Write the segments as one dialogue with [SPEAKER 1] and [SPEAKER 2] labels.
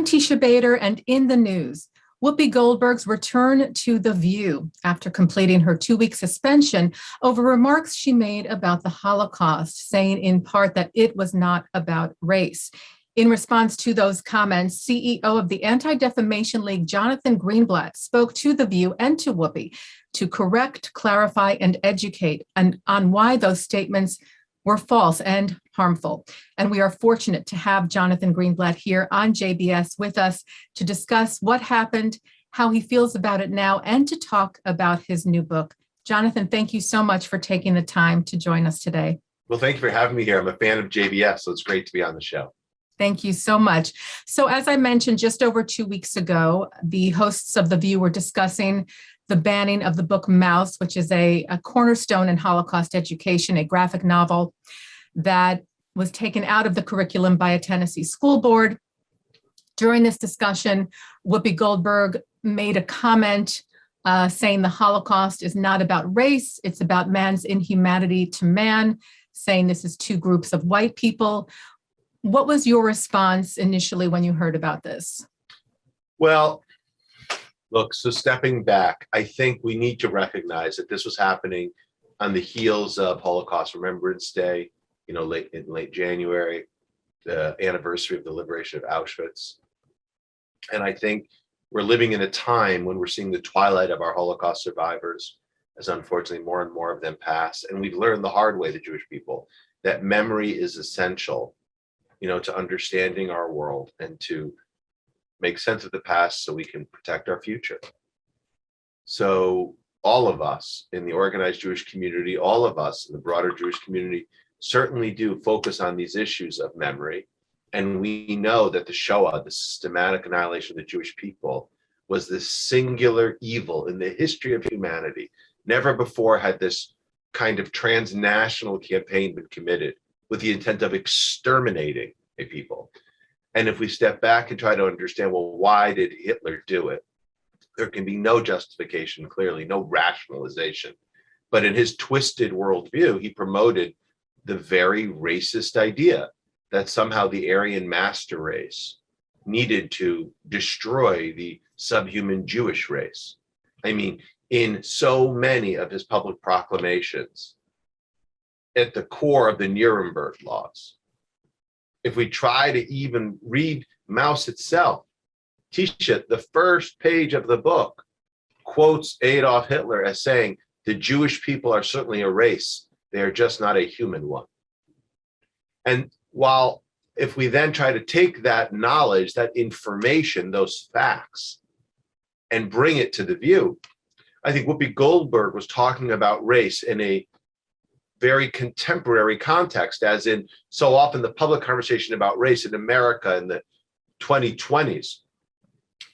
[SPEAKER 1] Teisha Bader, and in the news, Whoopi Goldberg's return to The View after completing her 2-week suspension over remarks she made about the Holocaust, saying in part that it was not about race. In response to those comments, CEO of the Anti-Defamation League, Jonathan Greenblatt, spoke to The View and to Whoopi to correct, clarify, and educate on why those statements were false and harmful. And we are fortunate to have Jonathan Greenblatt here on JBS with us to discuss what happened, how he feels about it now, and to talk about his new book. Jonathan, thank you so much for taking the time to join us today.
[SPEAKER 2] Well, thank you for having me here. I'm a fan of JBS, so it's great to be on the show.
[SPEAKER 1] Thank you so much. So as I mentioned, just over 2 weeks ago, the hosts of The View were discussing the banning of the book Mouse, which is a cornerstone in Holocaust education, a graphic novel that was taken out of the curriculum by a Tennessee school board. During this discussion, Whoopi Goldberg made a comment saying the Holocaust is not about race, it's about man's inhumanity to man, saying this is two groups of white people. What was your response initially when you heard about this? Well,
[SPEAKER 2] look, so stepping back, I think we need to recognize that this was happening on the heels of Holocaust Remembrance Day, late January, the anniversary of the liberation of Auschwitz. And I think we're living in a time when we're seeing the twilight of our Holocaust survivors, as unfortunately more and more of them pass. And we've learned the hard way, the Jewish people, that memory is essential, to understanding our world and to make sense of the past so we can protect our future. So all of us in the organized Jewish community, all of us in the broader Jewish community certainly do focus on these issues of memory. And we know that the Shoah, the systematic annihilation of the Jewish people, was this singular evil in the history of humanity. Never before had this kind of transnational campaign been committed with the intent of exterminating a people. And if we step back and try to understand, well, why did Hitler do it? There can be no justification, clearly, no rationalization. But in his twisted worldview, he promoted the very racist idea that somehow the Aryan master race needed to destroy the subhuman Jewish race. I mean, in so many of his public proclamations, at the core of the Nuremberg laws, if we try to even read Maus itself, Teisha, the first page of the book, quotes Adolf Hitler as saying, the Jewish people are certainly a race, they are just not a human one. And while if we then try to take that knowledge, that information, those facts, and bring it to The View, I think Whoopi Goldberg was talking about race in a very contemporary context, as in so often the public conversation about race in America in the 2020s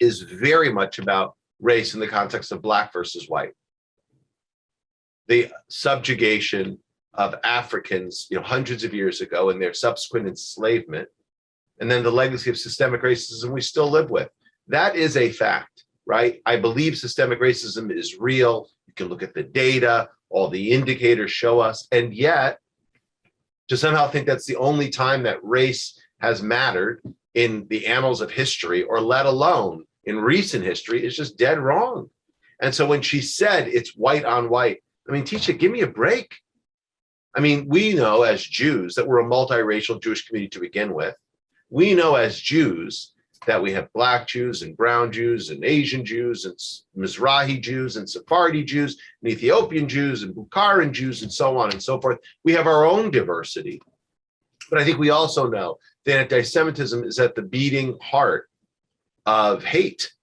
[SPEAKER 2] is very much about race in the context of Black versus white. The subjugation of Africans, hundreds of years ago, and their subsequent enslavement, and then the legacy of systemic racism we still live with. That is a fact, right? I believe systemic racism is real. You can look at the data, all the indicators show us, and yet to somehow think that's the only time that race has mattered in the annals of history, or let alone in recent history, is just dead wrong. And so when she said it's white on white, I mean, Teisha, give me a break. I mean, we know as Jews that we're a multiracial Jewish community to begin with. We know as Jews that we have Black Jews and brown Jews and Asian Jews and Mizrahi Jews and Sephardi Jews and Ethiopian Jews and Bukharan Jews and so on and so forth. We have our own diversity. But I think we also know that anti-Semitism is at the beating heart of hate.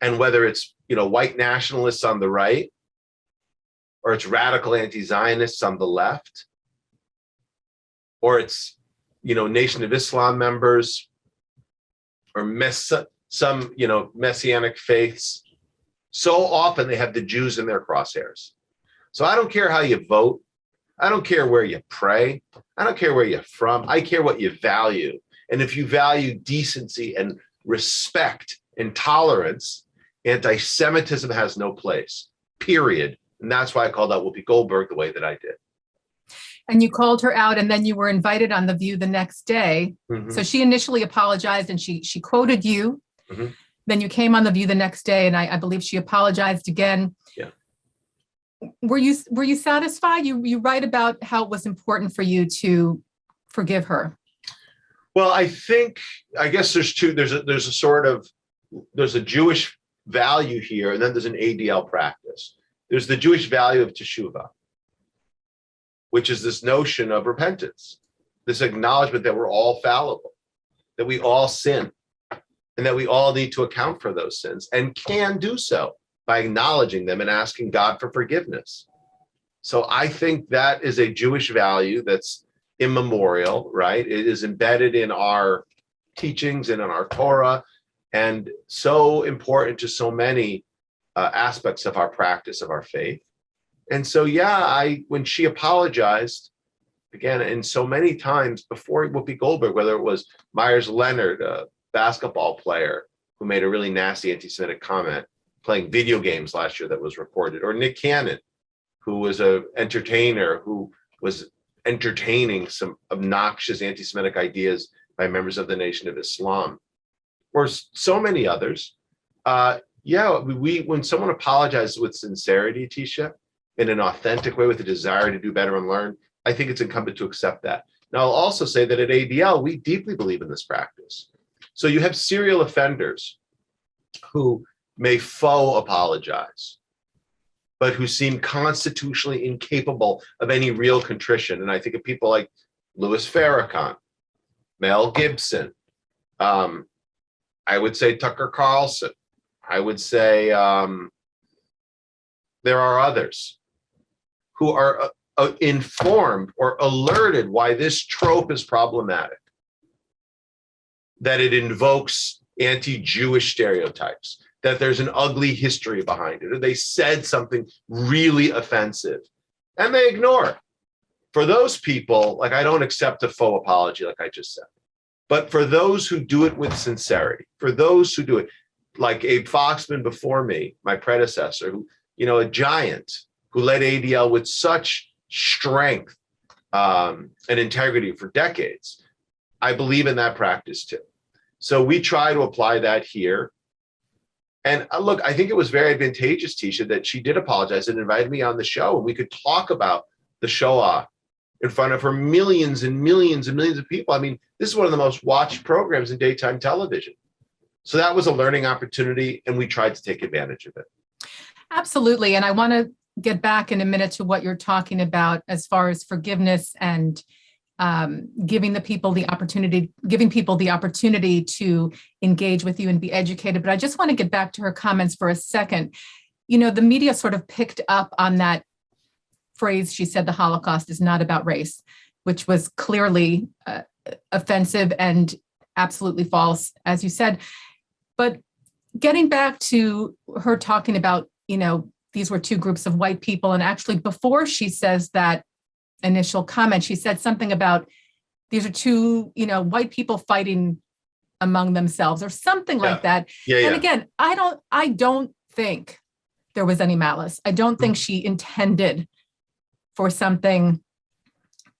[SPEAKER 2] And whether it's, white nationalists on the right, or it's radical anti-Zionists on the left, or it's, Nation of Islam members, or some, Messianic faiths, so often they have the Jews in their crosshairs. So I don't care how you vote. I don't care where you pray. I don't care where you're from. I care what you value. And if you value decency and respect and tolerance, anti-Semitism has no place, period. And that's why I called out Whoopi Goldberg the way that I did.
[SPEAKER 1] And you called her out, and then you were invited on The View the next day.
[SPEAKER 2] Mhm.
[SPEAKER 1] So she initially apologized, and she quoted you.
[SPEAKER 2] Mhm.
[SPEAKER 1] Then you came on The View the next day, and I believe she apologized again.
[SPEAKER 2] Yeah.
[SPEAKER 1] Were you satisfied? You write about how it was important for you to forgive her.
[SPEAKER 2] Well, I guess there's two. There's a Jewish value here, and then there's an ADL practice. There's the Jewish value of teshuvah, which is this notion of repentance, this acknowledgement that we're all fallible, that we all sin, and that we all need to account for those sins and can do so by acknowledging them and asking God for forgiveness. So I think that is a Jewish value that's immemorial, right? It is embedded in our teachings and in our Torah, and so important to so many aspects of our practice of our faith. And so, yeah, when she apologized, again, and so many times before Whoopi Goldberg, whether it was Myers Leonard, a basketball player who made a really nasty anti-Semitic comment playing video games last year that was reported, or Nick Cannon, who was an entertainer who was entertaining some obnoxious anti-Semitic ideas by members of the Nation of Islam, or so many others. When someone apologizes with sincerity, Teisha, in an authentic way with a desire to do better and learn, I think it's incumbent to accept that. Now, I'll also say that at ADL, we deeply believe in this practice. So you have serial offenders who may faux apologize, but who seem constitutionally incapable of any real contrition. And I think of people like Louis Farrakhan, Mel Gibson, I would say Tucker Carlson. I would say there are others who are informed or alerted why this trope is problematic, that it invokes anti-Jewish stereotypes, that there's an ugly history behind it, or they said something really offensive, and they ignore it. For those people, like, I don't accept a faux apology, like I just said. But for those who do it with sincerity, for those who do it, like Abe Foxman before me, my predecessor, who, a giant who led ADL with such strength and integrity for decades, I believe in that practice too. So we try to apply that here. And look, I think it was very advantageous, Teisha, that she did apologize and invited me on the show, and we could talk about the Shoah in front of her millions and millions and millions of people. I mean, this is one of the most watched programs in daytime television. So that was a learning opportunity, and we tried to take advantage of it.
[SPEAKER 1] Absolutely. And I want to get back in a minute to what you're talking about as far as forgiveness and giving people the opportunity to engage with you and be educated. But I just want to get back to her comments for a second. The media sort of picked up on that phrase. She said the Holocaust is not about race, which was clearly offensive and absolutely false, as you said. But getting back to her talking about, these were two groups of white people. And actually, before she says that initial comment, she said something about these are two, white people fighting among themselves or something like that. And again, I don't think there was any malice. I don't think she intended for something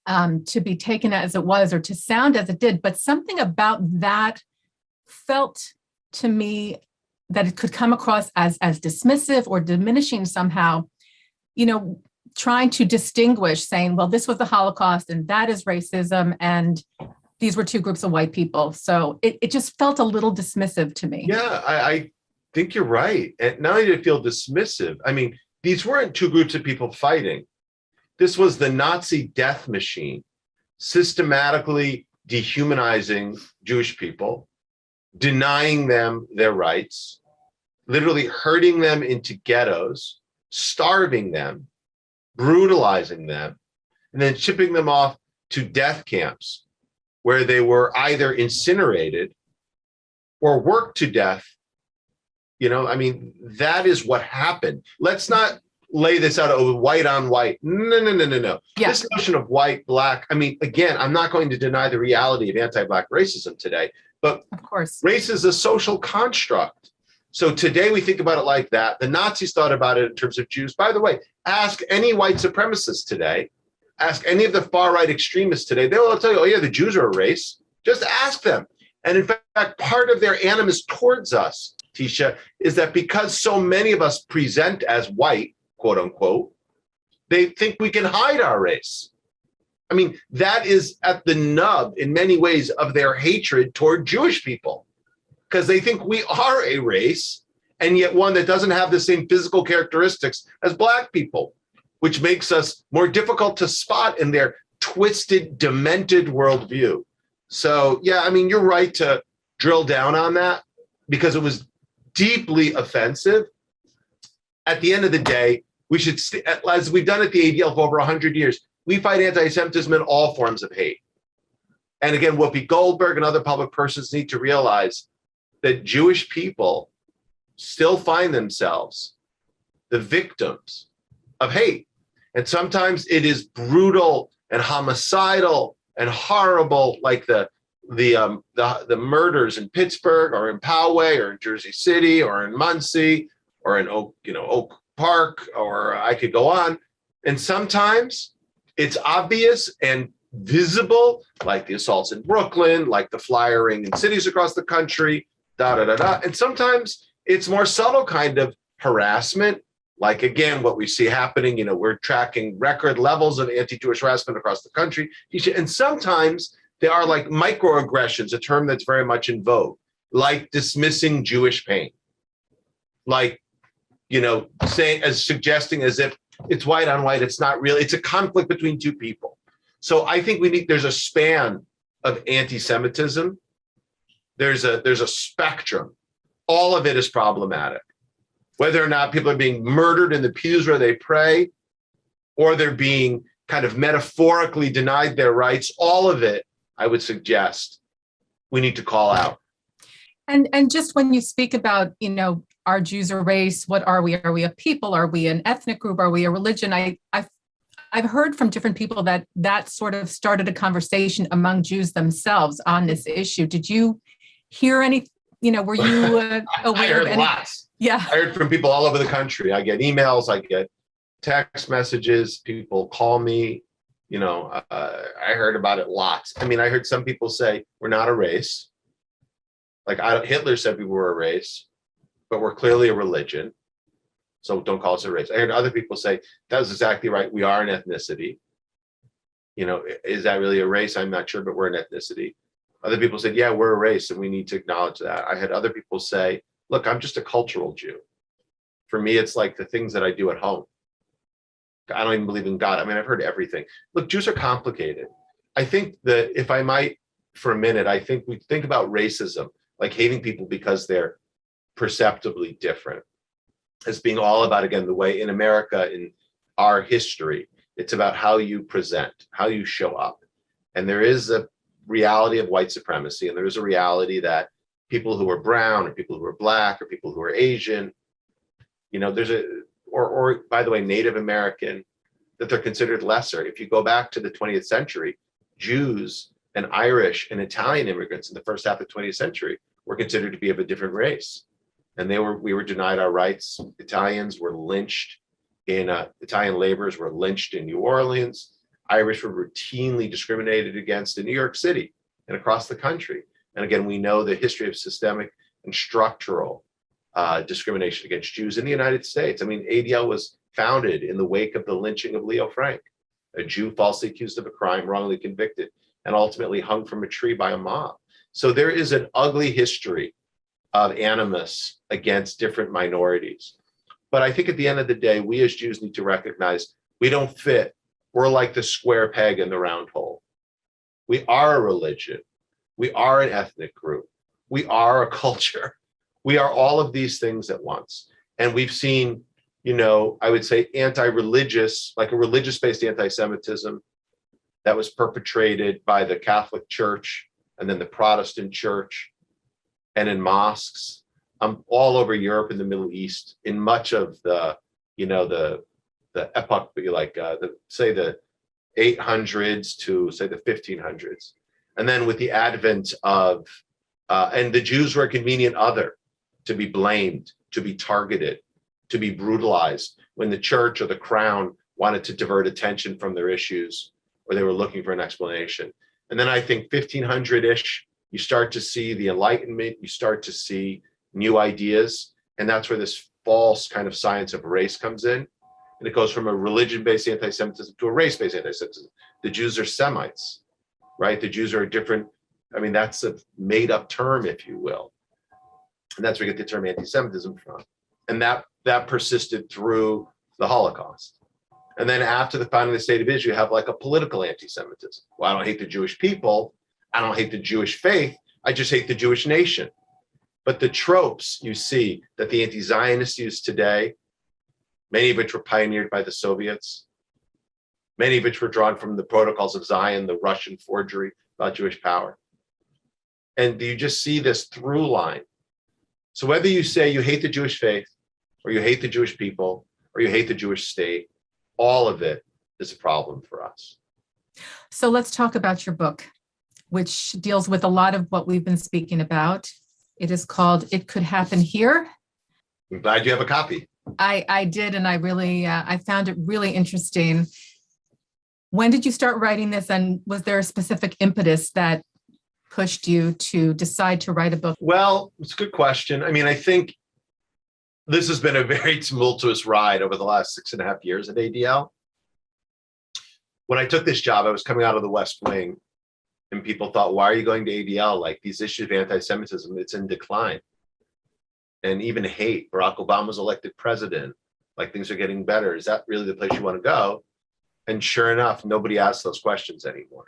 [SPEAKER 1] to be taken as it was or to sound as it did, but something about that felt to me that it could come across as dismissive or diminishing somehow, trying to distinguish, saying, well, this was the Holocaust and that is racism and these were two groups of white people. So it just felt a little dismissive to me.
[SPEAKER 2] Yeah, I think you're right. And not only did it feel dismissive, I mean, these weren't two groups of people fighting. This was the Nazi death machine systematically dehumanizing Jewish people, denying them their rights, literally herding them into ghettos, starving them, brutalizing them, and then shipping them off to death camps where they were either incinerated or worked to death. That is what happened. Let's not lay this out over white on white. No. Yeah. This notion of white, black, again, I'm not going to deny the reality of anti-black racism today, but
[SPEAKER 1] of course,
[SPEAKER 2] race is a social construct. So today we think about it like that. The Nazis thought about it in terms of Jews. By the way, ask any white supremacist today Ask any of the far-right extremists today, they will tell you, oh yeah, the Jews are a race. Just ask them. And in fact, part of their animus towards us, Teisha, is that because so many of us present as white, quote unquote, they think we can hide our race. I mean, that is at the nub in many ways of their hatred toward Jewish people, because they think we are a race, and yet one that doesn't have the same physical characteristics as Black people, which makes us more difficult to spot in their twisted, demented worldview. So, yeah, I mean, you're right to drill down on that because it was deeply offensive. At the end of the day, we should, as we've done at the ADL for over 100 years, we fight anti-Semitism in all forms of hate. And again, Whoopi Goldberg and other public persons need to realize that Jewish people still find themselves the victims of hate. And sometimes it is brutal and homicidal and horrible, like the murders in Pittsburgh or in Poway or in Jersey City or in Muncie or in Oak Park, or I could go on. And sometimes it's obvious and visible, like the assaults in Brooklyn, like the flyering in cities across the country, And sometimes it's more subtle kind of harassment, like, again, what we see happening, we're tracking record levels of anti-Jewish harassment across the country. And sometimes there are like microaggressions, a term that's very much in vogue, like dismissing Jewish pain, like, suggesting as if it's white on white. It's not really, it's a conflict between two people. So I think there's a span of anti-Semitism. There's a spectrum. All of it is problematic. Whether or not people are being murdered in the pews where they pray, or they're being kind of metaphorically denied their rights, all of it, I would suggest, we need to call out.
[SPEAKER 1] And just when you speak about, are Jews a race? What are we? Are we a people? Are we an ethnic group? Are we a religion? I've heard from different people that sort of started a conversation among Jews themselves on this issue. Did you hear any? Were you aware
[SPEAKER 2] I heard
[SPEAKER 1] of any?
[SPEAKER 2] Lots.
[SPEAKER 1] Yeah,
[SPEAKER 2] I heard from people all over the country. I get emails, I get text messages. People call me. I heard about it lots. I mean, I heard some people say we're not a race. Like Hitler said we were a race, but we're clearly a religion. So don't call us a race. I heard other people say, that was exactly right. We are an ethnicity. Is that really a race? I'm not sure, but we're an ethnicity. Other people said, yeah, we're a race and we need to acknowledge that. I had other people say, look, I'm just a cultural Jew. For me, it's like the things that I do at home. I don't even believe in God. I mean, I've heard everything. Look, Jews are complicated. I think that if I might, for a minute, I think we think about racism, like hating people because they're perceptibly different, as being all about, again, the way in America, in our history, it's about how you present, how you show up. And there is a reality of white supremacy, and there is a reality that people who are brown or people who are Black or people who are Asian, or by the way, Native American, that they're considered lesser. If you go back to the 20th century, Jews and Irish and Italian immigrants in the first half of the 20th century were considered to be of a different race. And we were denied our rights. Italians were lynched Italian laborers were lynched in New Orleans. Irish were routinely discriminated against in New York City and across the country. And again, we know the history of systemic and structural discrimination against Jews in the United States. I mean, ADL was founded in the wake of the lynching of Leo Frank, a Jew falsely accused of a crime, wrongly convicted, and ultimately hung from a tree by a mob. So there is an ugly history of animus against different minorities. But I think at the end of the day, we as Jews need to recognize we don't fit. We're like the square peg in the round hole. We are a religion. We are an ethnic group. We are a culture. We are all of these things at once. And we've seen, I would say anti-religious, like a religious-based anti-Semitism that was perpetrated by the Catholic Church and then the Protestant Church and in mosques all over Europe and the Middle East, in much of the epoch, like say the 800s to say the 1500s. And then with the advent of, and the Jews were a convenient other to be blamed, to be targeted, to be brutalized when the church or the crown wanted to divert attention from their issues, or they were looking for an explanation. And then I think 1500-ish, you start to see the Enlightenment, you start to see new ideas, and that's where this false kind of science of race comes in. And it goes from a religion-based anti-Semitism to a race-based anti-Semitism. The Jews are Semites, right? The Jews are a different, I mean, that's a made-up term, if you will. And that's where we get the term anti-Semitism from. And that persisted through the Holocaust. And then after the founding of the state of Israel, you have like a political anti-Semitism. Well, I don't hate the Jewish people. I don't hate the Jewish faith. I just hate the Jewish nation. But the tropes you see that the anti-Zionists use today, many of which were pioneered by the Soviets, many of which were drawn from the Protocols of Zion, the Russian forgery about Jewish power. And you just see this through line. So whether you say you hate the Jewish faith, or you hate the Jewish people, or you hate the Jewish state, all of it is a problem for us.
[SPEAKER 1] So let's talk about your book, which deals with a lot of what we've been speaking about. It is called It Could Happen Here.
[SPEAKER 2] I'm glad you have a copy.
[SPEAKER 1] I did, and I really, I found it really interesting. When did you start writing this, and was there a specific impetus that pushed you to decide to write a book?
[SPEAKER 2] Well, it's a good question. I mean, I think this has been a very tumultuous ride over the last 6.5 years at ADL. When I took this job, I was coming out of the West Wing, and people thought, why are you going to ADL? Like, these issues of anti-Semitism, it's in decline. And even hate. Barack Obama was elected president. Like, things are getting better. Is that really the place you want to go? And sure enough, nobody asks those questions anymore.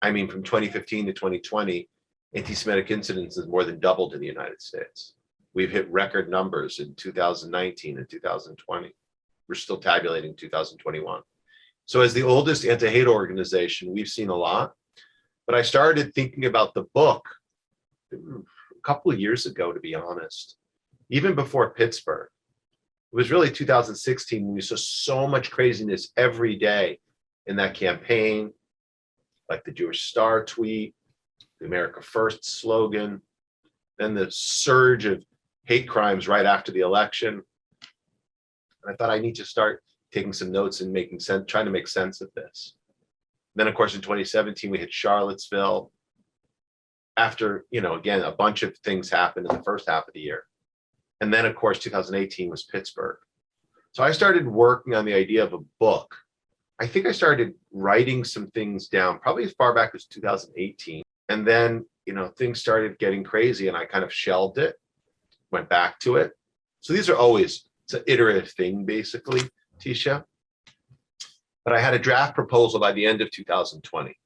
[SPEAKER 2] I mean, from 2015 to 2020, anti-Semitic incidents has more than doubled in the United States. We've hit record numbers in 2019 and 2020. We're still tabulating 2021. So as the oldest anti-hate organization, we've seen a lot. But I started thinking about the book a couple of years ago, to be honest, even before Pittsburgh. It was really 2016 when we saw so much craziness every day in that campaign, like the Jewish Star tweet, the America First slogan, then the surge of hate crimes right after the election. And I thought I need to start taking some notes and making sense, trying to make sense of this. Then, of course, in 2017, we hit Charlottesville. After, again, a bunch of things happened in the first half of the year. And then, of course, 2018 was Pittsburgh. So I started working on the idea of a book. I think I started writing some things down, probably as far back as 2018. And then, things started getting crazy and I kind of shelved it, went back to it. So these are always, it's an iterative thing, basically, Teisha. But I had a draft proposal by the end of 2020.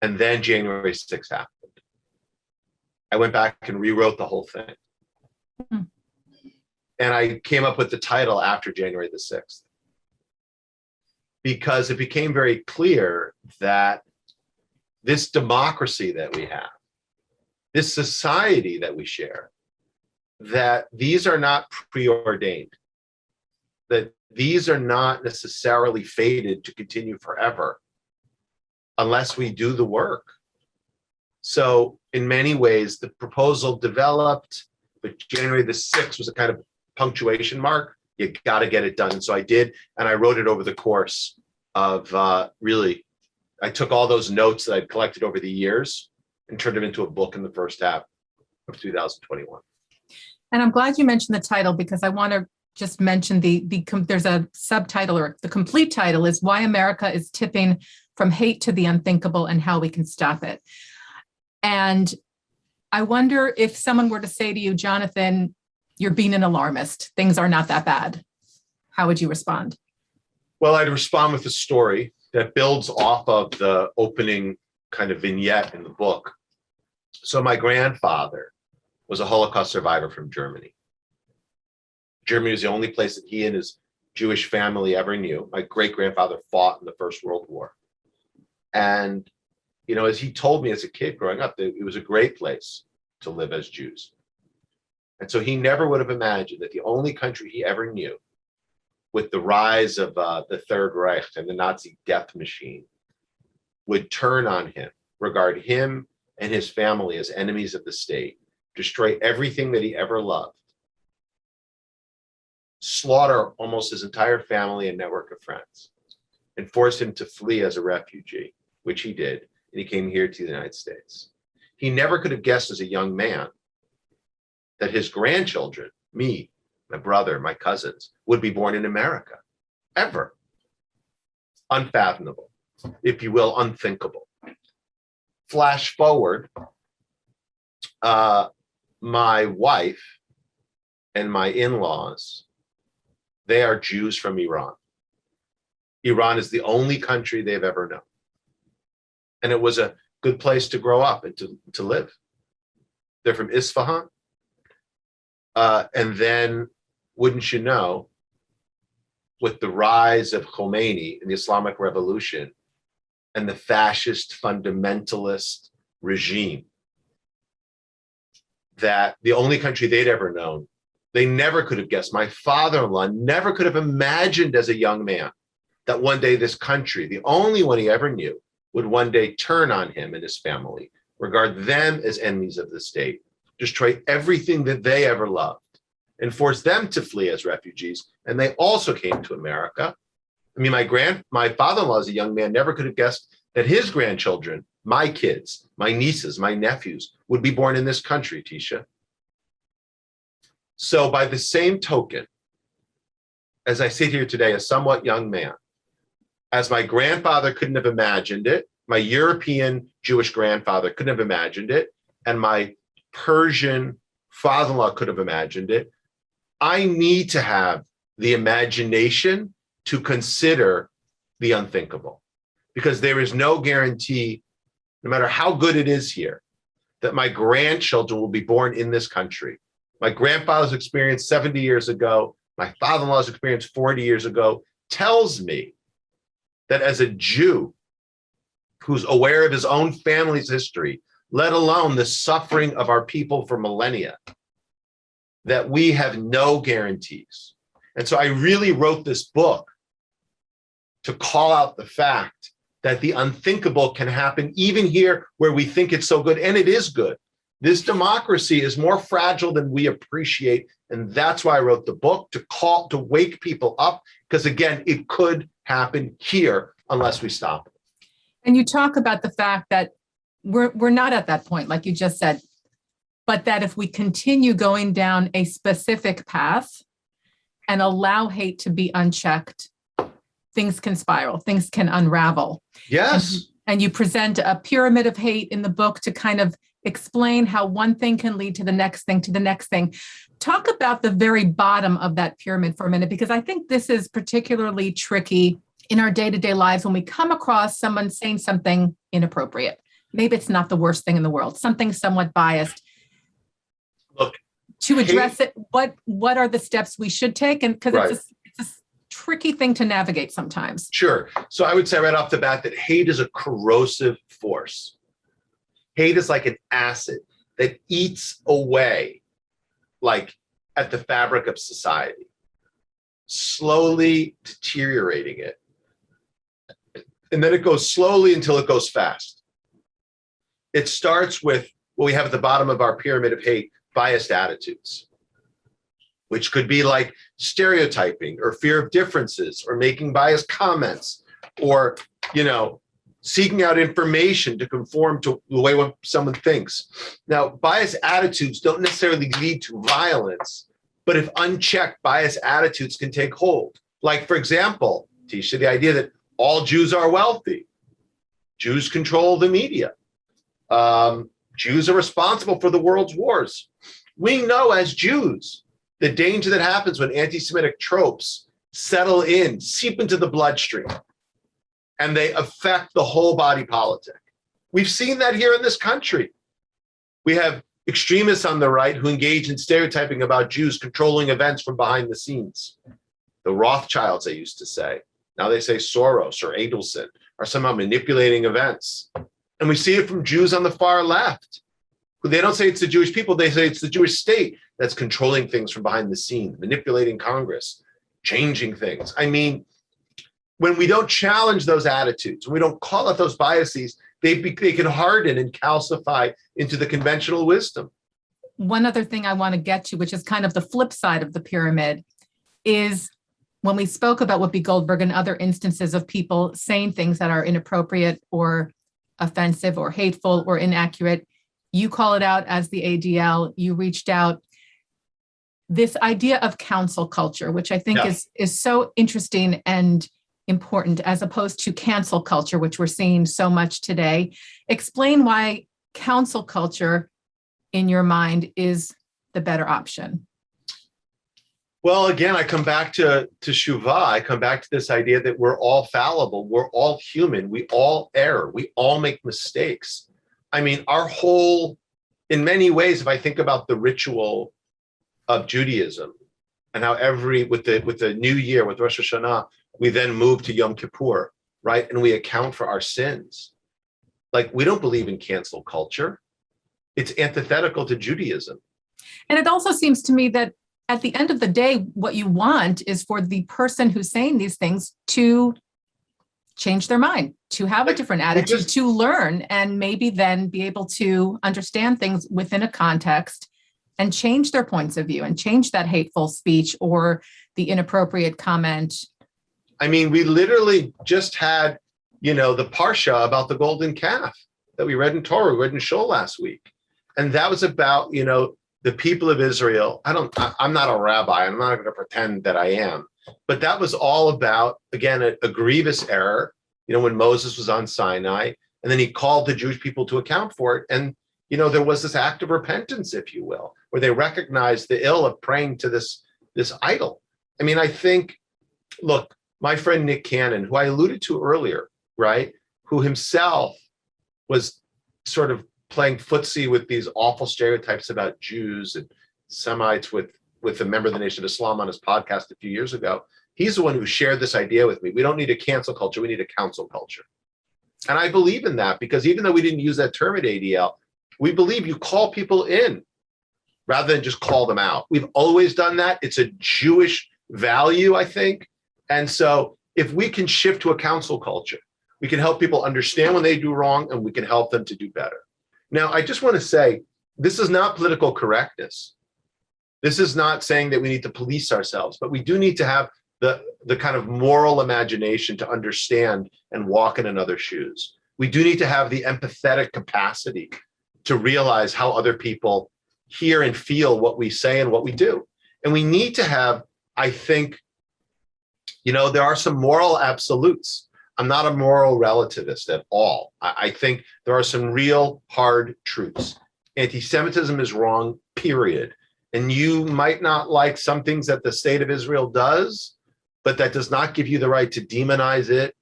[SPEAKER 2] And then January 6th happened. I went back and rewrote the whole thing. Mm-hmm. And I came up with the title after January the 6th. Because it became very clear that this democracy that we have, this society that we share, that these are not preordained, that these are not necessarily fated to continue forever unless we do the work. So in many ways, the proposal developed, but January the 6th was a kind of punctuation mark. You got to get it done. And so I did, and I wrote it over the course of really, I took all those notes that I'd collected over the years and turned them into a book in the first half of 2021.
[SPEAKER 1] And I'm glad you mentioned the title, because I want to just mention there's a subtitle, or the complete title is Why America is Tipping from Hate to the Unthinkable and How We Can Stop It. And I wonder if someone were to say to you, Jonathan, you're being an alarmist, things are not that bad, how would you respond?
[SPEAKER 2] Well, I'd respond with a story that builds off of the opening kind of vignette in the book. So my grandfather was a Holocaust survivor from Germany. Germany was the only place that he and his Jewish family ever knew. My great-grandfather fought in the First World War. And, as he told me as a kid growing up, that it was a great place to live as Jews. And so he never would have imagined that the only country he ever knew, with the rise of the Third Reich and the Nazi death machine, would turn on him, regard him and his family as enemies of the state, destroy everything that he ever loved. slaughter almost his entire family and network of friends, and force him to flee as a refugee, which he did, and he came here to the United States. He never could have guessed as a young man that his grandchildren, me, my brother, my cousins, would be born in America, ever. Unfathomable, if you will, unthinkable. Flash forward, my wife and my in-laws, they are Jews from Iran. Iran is the only country they've ever known. And it was a good place to grow up and to live. They're from Isfahan. And then, wouldn't you know, with the rise of Khomeini and the Islamic Revolution and the fascist fundamentalist regime, that the only country they'd ever known, they never could have guessed. My father-in-law never could have imagined as a young man that one day this country, the only one he ever knew, would one day turn on him and his family, regard them as enemies of the state, destroy everything that they ever loved, and force them to flee as refugees. And they also came to America. I mean, my father-in-law as a young man never could have guessed that his grandchildren, my kids, my nieces, my nephews, would be born in this country, Teisha. So by the same token, as I sit here today, a somewhat young man, as my grandfather couldn't have imagined it, my European Jewish grandfather couldn't have imagined it, and my Persian father-in-law could have imagined it, I need to have the imagination to consider the unthinkable, because there is no guarantee, no matter how good it is here, that my grandchildren will be born in this country. My grandfather's experience 70 years ago, my father-in-law's experience 40 years ago, tells me that as a Jew who's aware of his own family's history, let alone the suffering of our people for millennia, that we have no guarantees. And so I really wrote this book to call out the fact that the unthinkable can happen even here where we think it's so good, and it is good. This democracy is more fragile than we appreciate, and that's why I wrote the book, to wake people up, because again, it could happen here unless we stop it.
[SPEAKER 1] And you talk about the fact that we're not at that point, like you just said, but that if we continue going down a specific path and allow hate to be unchecked, things can spiral, things can unravel.
[SPEAKER 2] Yes.
[SPEAKER 1] And you present a pyramid of hate in the book to kind of explain how one thing can lead to the next thing, to the next thing. Talk about the very bottom of that pyramid for a minute, because I think this is particularly tricky in our day-to-day lives when we come across someone saying something inappropriate. Maybe it's not the worst thing in the world, something somewhat biased.
[SPEAKER 2] Look,
[SPEAKER 1] to address it, what are the steps we should take? And because it's a tricky thing to navigate sometimes.
[SPEAKER 2] Sure. So I would say right off the bat that hate is a corrosive force. Hate is like an acid that eats away, like at the fabric of society, slowly deteriorating it. And then it goes slowly until it goes fast. It starts with what we have at the bottom of our pyramid of hate, biased attitudes, which could be like stereotyping or fear of differences or making biased comments or, seeking out information to conform to the way someone thinks. Now, biased attitudes don't necessarily lead to violence, but if unchecked, biased attitudes can take hold. Like, for example, Teisha, the idea that all Jews are wealthy. Jews control the media. Jews are responsible for the world's wars. We know as Jews the danger that happens when anti-Semitic tropes settle in, seep into the bloodstream, and they affect the whole body politic. We've seen that here in this country. We have extremists on the right who engage in stereotyping about Jews controlling events from behind the scenes. The Rothschilds, they used to say. Now they say Soros or Adelson are somehow manipulating events. And we see it from Jews on the far left. They don't say it's the Jewish people, they say it's the Jewish state that's controlling things from behind the scenes, manipulating Congress, changing things. I mean, when we don't challenge those attitudes, when we don't call out those biases, they can harden and calcify into the conventional wisdom.
[SPEAKER 1] One other thing I want to get to, which is kind of the flip side of the pyramid, is when we spoke about Whoopi Goldberg and other instances of people saying things that are inappropriate or offensive or hateful or inaccurate, you call it out as the ADL, you reached out. This idea of council culture, which I think is so interesting and important, as opposed to cancel culture, which we're seeing so much today. Explain why council culture, in your mind, is the better option.
[SPEAKER 2] Well, again, I come back to Shuvah. I come back to this idea that we're all fallible. We're all human. We all err. We all make mistakes. I mean, in many ways, if I think about the ritual of Judaism and how with the new year, with Rosh Hashanah, we then move to Yom Kippur, right? And we account for our sins. Like, we don't believe in cancel culture. It's antithetical to Judaism.
[SPEAKER 1] And it also seems to me that at the end of the day, what you want is for the person who's saying these things to change their mind, to have a different attitude, to learn, and maybe then be able to understand things within a context and change their points of view and change that hateful speech or the inappropriate comment.
[SPEAKER 2] I mean, we literally just had, the Parsha about the golden calf that we read in Torah, we read in Shul last week. And that was about, the people of Israel. I'm not a rabbi. I'm not going to pretend that I am. But that was all about, again, a grievous error, when Moses was on Sinai, and then he called the Jewish people to account for it. And, there was this act of repentance, if you will, where they recognized the ill of praying to this idol. I mean, I think, look, my friend Nick Cannon, who I alluded to earlier, right, who himself was sort of playing footsie with these awful stereotypes about Jews and Semites with a member of the Nation of Islam on his podcast a few years ago. He's the one who shared this idea with me. We don't need a cancel culture. We need a council culture. And I believe in that, because even though we didn't use that term at ADL, we believe you call people in rather than just call them out. We've always done that. It's a Jewish value, I think. And so if we can shift to a council culture, we can help people understand when they do wrong, and we can help them to do better. Now, I just want to say, this is not political correctness. This is not saying that we need to police ourselves, but we do need to have the kind of moral imagination to understand and walk in another's shoes. We do need to have the empathetic capacity to realize how other people hear and feel what we say and what we do. And we need to have, I think, there are some moral absolutes. I'm not a moral relativist at all. I think there are some real hard truths. Anti-Semitism is wrong, period. And you might not like some things that the state of Israel does, but that does not give you the right to demonize it,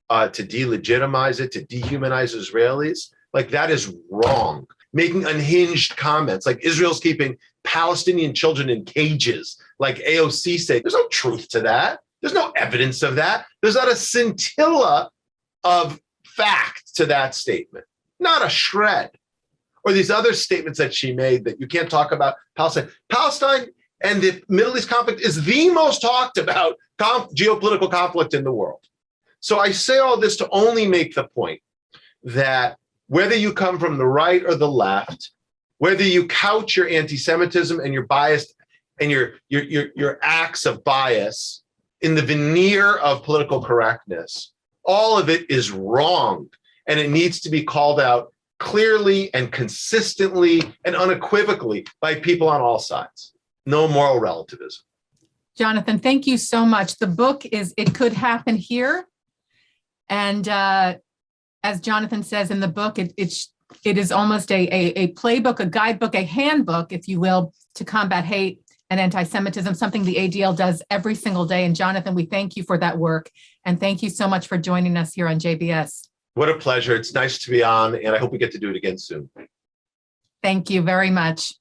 [SPEAKER 2] to delegitimize it, to dehumanize Israelis. Like, that is wrong. Making unhinged comments, like Israel's keeping Palestinian children in cages, like AOC said. There's no truth to that. There's no evidence of that. There's not a scintilla of fact to that statement, not a shred. Or these other statements that she made that you can't talk about Palestine. Palestine and the Middle East conflict is the most talked about geopolitical conflict in the world. So I say all this to only make the point that whether you come from the right or the left, whether you couch your anti-Semitism and your bias and your acts of bias in the veneer of political correctness, all of it is wrong, and it needs to be called out clearly and consistently and unequivocally by people on all sides. No moral relativism.
[SPEAKER 1] Jonathan, thank you so much. The book is It Could Happen Here. And as Jonathan says in the book, it is almost a playbook, a guidebook, a handbook, if you will, to combat hate and anti-Semitism, something the ADL does every single day. And Jonathan, we thank you for that work. And thank you so much for joining us here on JBS.
[SPEAKER 2] What a pleasure. It's nice to be on, and I hope we get to do it again soon.
[SPEAKER 1] Thank you very much.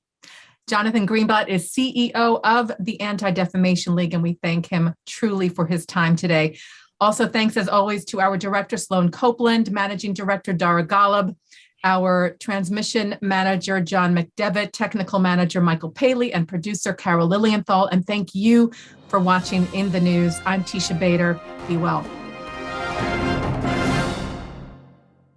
[SPEAKER 1] Jonathan Greenblatt is CEO of the Anti-Defamation League, and we thank him truly for his time today. Also, thanks as always to our director, Sloan Copeland, managing director, Dara Golub, our transmission manager, John McDevitt, technical manager, Michael Paley, and producer, Carol Lilienthal. And thank you for watching In the News. I'm Teisha Bader. Be well.